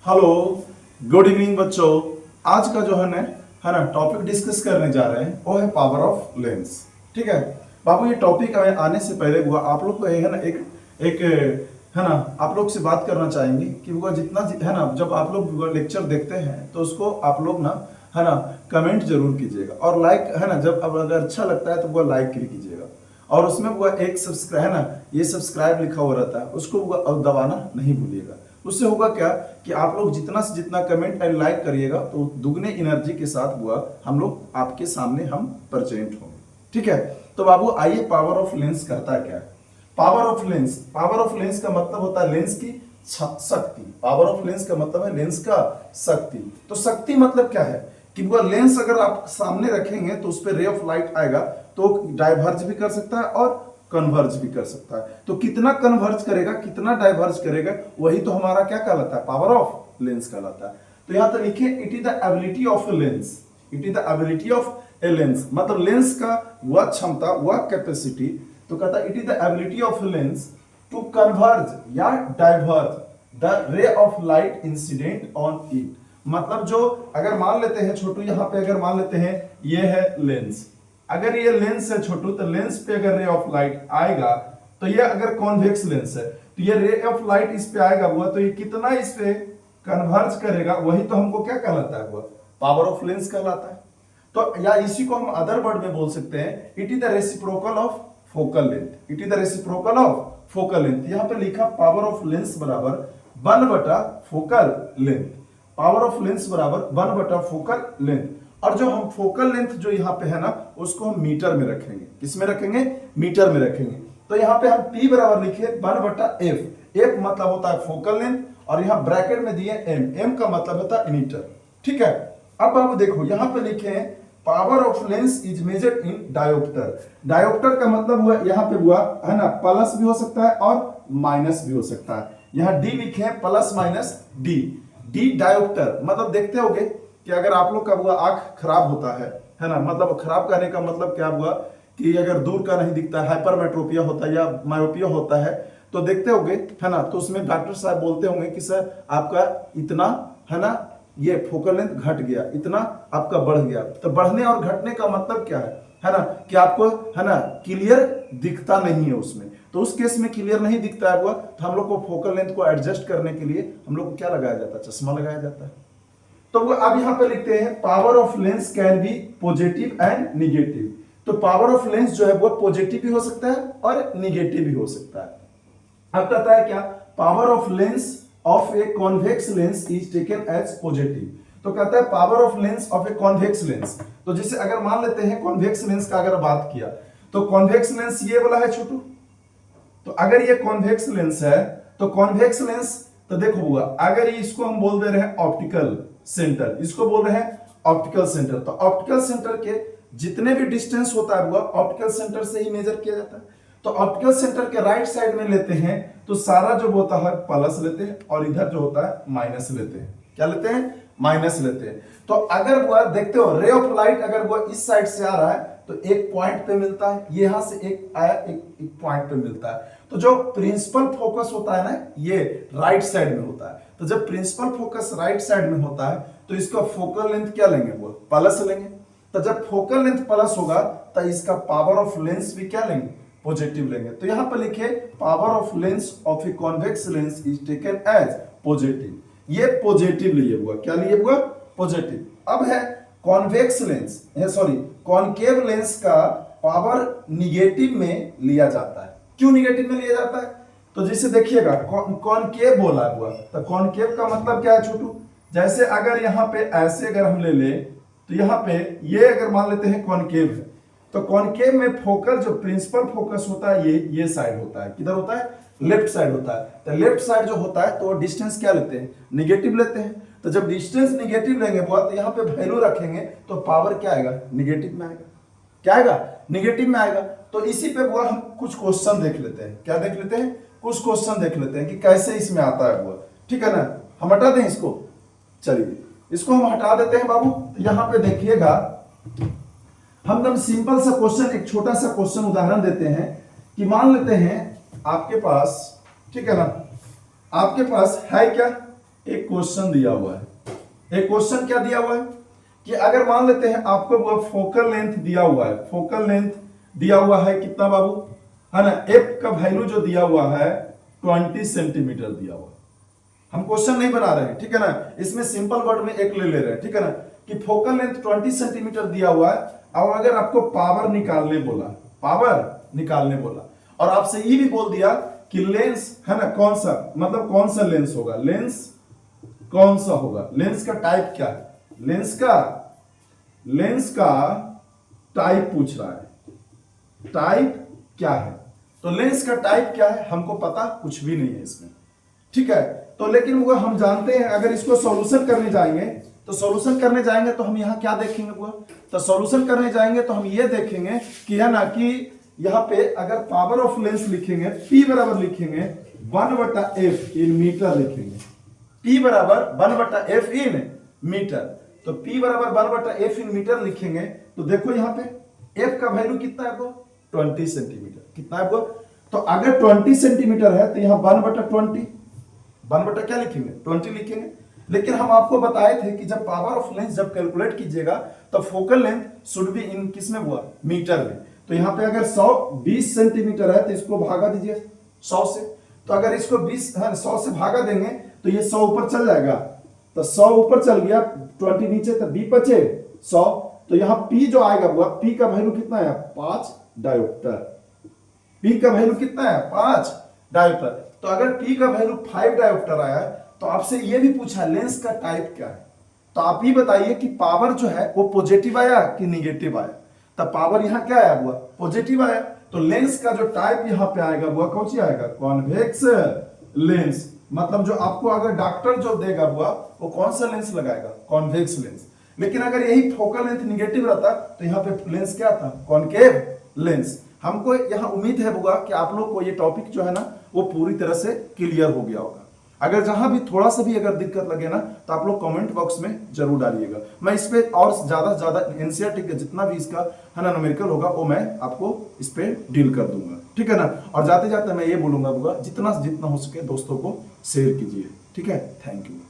Hello, good evening बच्चों। आज का जो है ना टॉपिक डिस्कस करने जा रहे हैं वो है पावर ऑफ लेंस। ठीक है बाबू, ये टॉपिक आने से पहले हुआ आप लोग को है ना एक एक है ना आप लोग से बात करना चाहेंगे कि वो जितना है ना जब आप लोग लेक्चर देखते हैं तो उसको आप लोग ना है ना कमेंट जरूर कीजिएगा और लाइक है ना जब अब अगर अच्छा लगता है तो वो लाइक भी कीजिएगा और उसमें वो एक सब्सक्राइब है ना ये सब्सक्राइब लिखा हुआ रहता है उसको वो दबाना नहीं भूलिएगा। उससे होगा क्या कि आप लोग जितना से जितना कमेंट एंड लाइक करिएगा तो दुगने एनर्जी के साथ हुआ हम लोग आपके सामने हम प्रेजेंट होंगे। ठीक है, तो बाबू आइए पावर ऑफ लेंस करता क्या है। पावर ऑफ लेंस का मतलब होता है लेंस की शक्ति। पावर ऑफ लेंस का मतलब है लेंस का शक्ति। तो शक्ति मतलब क्या है कि वो लेंस अगर आप सामने रखेंगे तो उस पर रे ऑफ लाइट आएगा तो डाइवर्ज भी कर सकता है और कन्वर्ज भी कर सकता है। तो कितना कन्वर्ज करेगा कितना डाइवर्ज करेगा वही तो हमारा क्या कहलाता है, पावर ऑफ लेंस कहलाता है। तो यहां तो लिखे it is the ability of a lens. It is the ability of a lens मतलब लेंस का वह क्षमता वह कैपेसिटी। तो कहता है it is the ability of a lens to converge या diverge the ray of light incident on it. मतलब जो अगर मान लेते हैं छोटू यहां पे अगर मान लेते हैं ये है लेंस, अगर ये लेंस है छोटू तो लेंस पे अगर रे ऑफ लाइट आएगा तो ये अगर कॉन्वेक्स लेंस है तो ये रे ऑफ लाइट इस पे आएगा हुआ तो ये कितना इस पे कन्वर्ज करेगा वही तो हमको क्या कहलाता है, वो पावर ऑफ लेंस कहलाता है। तो या इसी को हम अदर वर्ड में बोल सकते हैं it is the reciprocal of focal length. It is the reciprocal of focal length. यहां पे लिखा पावर ऑफ लेंस बराबर 1/, focal length. Power of lens बराबर 1/, फोकल लेंथ। और जो हम फोकल लेंथ जो यहाँ पे है ना उसको हम मीटर में रखेंगे। किस में रखेंगे, मीटर में रखेंगे। तो यहाँ पे हम P बराबर लिखे 1/f। f मतलब होता है फोकल लेंथ और यहाँ ब्रैकेट में दिए m का मतलब होता है मीटर। ठीक है, अब आप देखो यहाँ पे लिखे हैं power of lens is measured in dioptre. Dioptre का मतलब हुआ यहाँ पे हुआ है ना प्लस भी हो सकता है और माइनस भी हो सकता है। यहाँ डी लिखे हैं प्लस माइनस डी डायोप्टर। मतलब देखते होगे कि अगर आप लोग का हुआ आंख खराब होता है ना, मतलब खराब करने का मतलब क्या हुआ कि अगर दूर का नहीं दिखता है, हाइपरमेट्रोपिया होता है या मायोपिया होता है तो देखते होंगे है ना, तो उसमें डॉक्टर साहब बोलते होंगे कि सर आपका इतना है ना ये फोकल लेंथ घट गया, इतना आपका बढ़ गया। तो बढ़ने और घटने का मतलब क्या है ना कि आपको है ना क्लियर दिखता नहीं है उसमें। तो उस केस में क्लियर नहीं दिखता है हुआ तो हम लोग को फोकल लेंथ को एडजस्ट करने के लिए हम लोग को क्या लगाया जाता है, चश्मा लगाया जाता है। तो वो अब यहां पे लिखते हैं power of lens can be positive and negative. तो पावर ऑफ लेंस जो है वो पॉजिटिव भी हो सकता है और निगेटिव भी हो सकता है। अब कहता है क्या, power of lens of a convex lens is taken as positive. तो कहता है power of lens of a convex lens. तो जैसे अगर मान लेते हैं कॉन्वेक्स लेंस का अगर बात किया तो कॉन्वेक्स लेंस ये वाला है छोटू। तो अगर ये कॉन्वेक्स लेंस है तो कॉन्वेक्स लेंस तो देखो हुआ अगर इसको हम बोल दे रहे हैं ऑप्टिकल सेंटर, इसको बोल रहे हैं ऑप्टिकल सेंटर। तो ऑप्टिकल सेंटर के जितने भी डिस्टेंस होता है वो ऑप्टिकल सेंटर से ही मेजर किया जाता है। तो ऑप्टिकल सेंटर के राइट साइड में लेते हैं तो सारा जो होता है प्लस लेते हैं और इधर जो होता है माइनस लेते हैं। क्या लेते हैं, माइनस लेते हैं। तो अगर वो देखते हो रे ऑफ लाइट अगर वो इस साइड से आ रहा है तो एक पॉइंट पे मिलता है, यहां से एक आया एक पॉइंट पे मिलता है। तो जो प्रिंसिपल फोकस होता है ना ये राइट साइड में होता है। तो जब प्रिंसिपल फोकस राइट साइड में होता है तो इसका फोकल लेंथ क्या लेंगे, वो प्लस लेंगे। तो जब फोकल लेंथ प्लस होगा तो इसका पावर ऑफ लेंस भी क्या लेंगे, पॉजिटिव लेंगे। तो यहां पर लिखे power of lens of a convex lens is taken as positive. ये पॉजिटिव लिए हुआ, क्या लिए हुआ, पॉजिटिव। अब है convex lens sorry concave lens का पावर निगेटिव में लिया जाता है। क्यों निगेटिव में लिया जाता है, तो जैसे देखिएगा कॉनकेव बोला हुआ तो कॉनकेव का मतलब क्या है छोटू, जैसे अगर यहाँ पे ऐसे अगर हम ले ले तो यहाँ पे ये अगर मान लेते हैं कॉनकेव है तो कॉनकेव में फोकल जो प्रिंसिपल फोकस होता है ये साइड होता है, किधर होता है, लेफ्ट साइड होता है। तो लेफ्ट साइड जो होता है तो डिस्टेंस क्या लेते हैं, निगेटिव लेते हैं। तो जब डिस्टेंस निगेटिव लेंगे तो यहाँ पे वैल्यू रखेंगे तो पावर क्या आएगा, निगेटिव में आएगा। क्या आएगा, निगेटिव में आएगा। तो इसी पे वो हम कुछ क्वेश्चन देख लेते हैं। क्या देख लेते हैं, कुछ क्वेश्चन देख लेते हैं कि कैसे इसमें आता है वो। ठीक है ना, हम हटा दें इसको, चलिए इसको हम हटा देते हैं बाबू। तो यहाँ पे देखिएगा हम एकदम सिंपल सा क्वेश्चन, एक छोटा सा क्वेश्चन उदाहरण देते हैं कि मान लेते हैं आपके पास, ठीक है ना, आपके पास है क्या एक क्वेश्चन दिया हुआ है। एक क्वेश्चन क्या दिया हुआ है कि अगर मान लेते हैं आपको वो फोकल लेंथ दिया हुआ है, फोकल लेंथ दिया हुआ है कितना बाबू, है ना, एफ का वैल्यू जो दिया हुआ है 20 सेंटीमीटर दिया हुआ है। हम क्वेश्चन नहीं बना रहे हैं, ठीक है ना, इसमें सिंपल वर्ड में एक ले रहे हैं, ठीक है ना, कि फोकल लेंथ 20 सेंटीमीटर दिया हुआ है और अगर आपको पावर निकालने बोला, पावर निकालने बोला और आपसे ये भी बोल दिया कि लेंस है ना कौन सा, मतलब कौन सा लेंस होगा, लेंस कौन सा होगा, लेंस का टाइप क्या है, लेंस का टाइप पूछ रहा है, टाइप क्या है। तो लेंस का टाइप क्या है हमको पता कुछ भी नहीं है इसमें, ठीक है। तो लेकिन वो हम जानते हैं अगर इसको सॉल्यूशन करने जाएंगे तो हम यहाँ क्या देखेंगे वो, तो सॉल्यूशन करने जाएंगे तो हम ये देखेंगे कि है ना कि यहाँ पे अगर पावर ऑफ लेंस लिखेंगे P बराबर लिखेंगे 1/f इन मीटर लिखेंगे, P बराबर 1/f इन मीटर, तो P बराबर 1/f इन मीटर लिखेंगे तो देखो यहाँ पे f का वैल्यू कितना है आपको 20 सेंटीमीटर, कितना है आपको, तो अगर 20 सेंटीमीटर है तो यहाँ 1/20, 1 क्या लिखेंगे 20 लिखेंगे। लेकिन हम आपको बताए थे कि जब पावर ऑफ लेंस जब कैलकुलेट कीजिएगा तो focal length should be in किस में हुआ, मीटर में। तो यहाँ पे अगर 120 सेंटीमीटर है तो इसको भागा दीजिए 100 से, तो अगर इसको 100 से भागा देंगे तो ये 100 ऊपर चल जाएगा, तो 100 ऊपर चल गया 20 नीचे तो बी बचे 100, तो यहाँ P जो आएगा वो P का वैल्यू कितना है 5 डायोप्टर, P का वैल्यू कितना है 5 डायोप्टर। तो अगर P का वैल्यू 5 डायोप्टर आया है तो आपसे ये भी पूछा लेंस का टाइप क्या है, तो आप ही बताइए कि पावर जो है वो पॉजिटिव आया कि निगेटिव आया, तब पावर यहाँ क्या आया हुआ पॉजिटिव आया, तो लेंस का जो टाइप यहाँ पे आएगा वो कौन सी आएगा कॉन्वेक्स लेंस, मतलब जो आपको अगर डॉक्टर जो देगा वो कौन सा लेंस लगाएगा कॉन्वेक्स लेंस। लेकिन अगर यही फोकल लेंथ निगेटिव रहता तो यहाँ पे लेंस क्या था कॉनकेव लेंस। हमको यहाँ उम्मीद है बुआ कि आप लोग को ये टॉपिक जो है ना वो पूरी तरह से क्लियर हो गया होगा। अगर जहां भी थोड़ा सा भी अगर दिक्कत लगे ना तो आप लोग कमेंट बॉक्स में जरूर डालिएगा, मैं इस पे और ज्यादा एनसीईआरटी का जितना भी इसका है ना न्यूमेरिकल होगा वो मैं आपको इस पे डील कर दूंगा, ठीक है ना। और जाते जाते मैं ये बोलूंगा बुआ जितना हो सके दोस्तों को शेयर कीजिए, ठीक है। Thank you.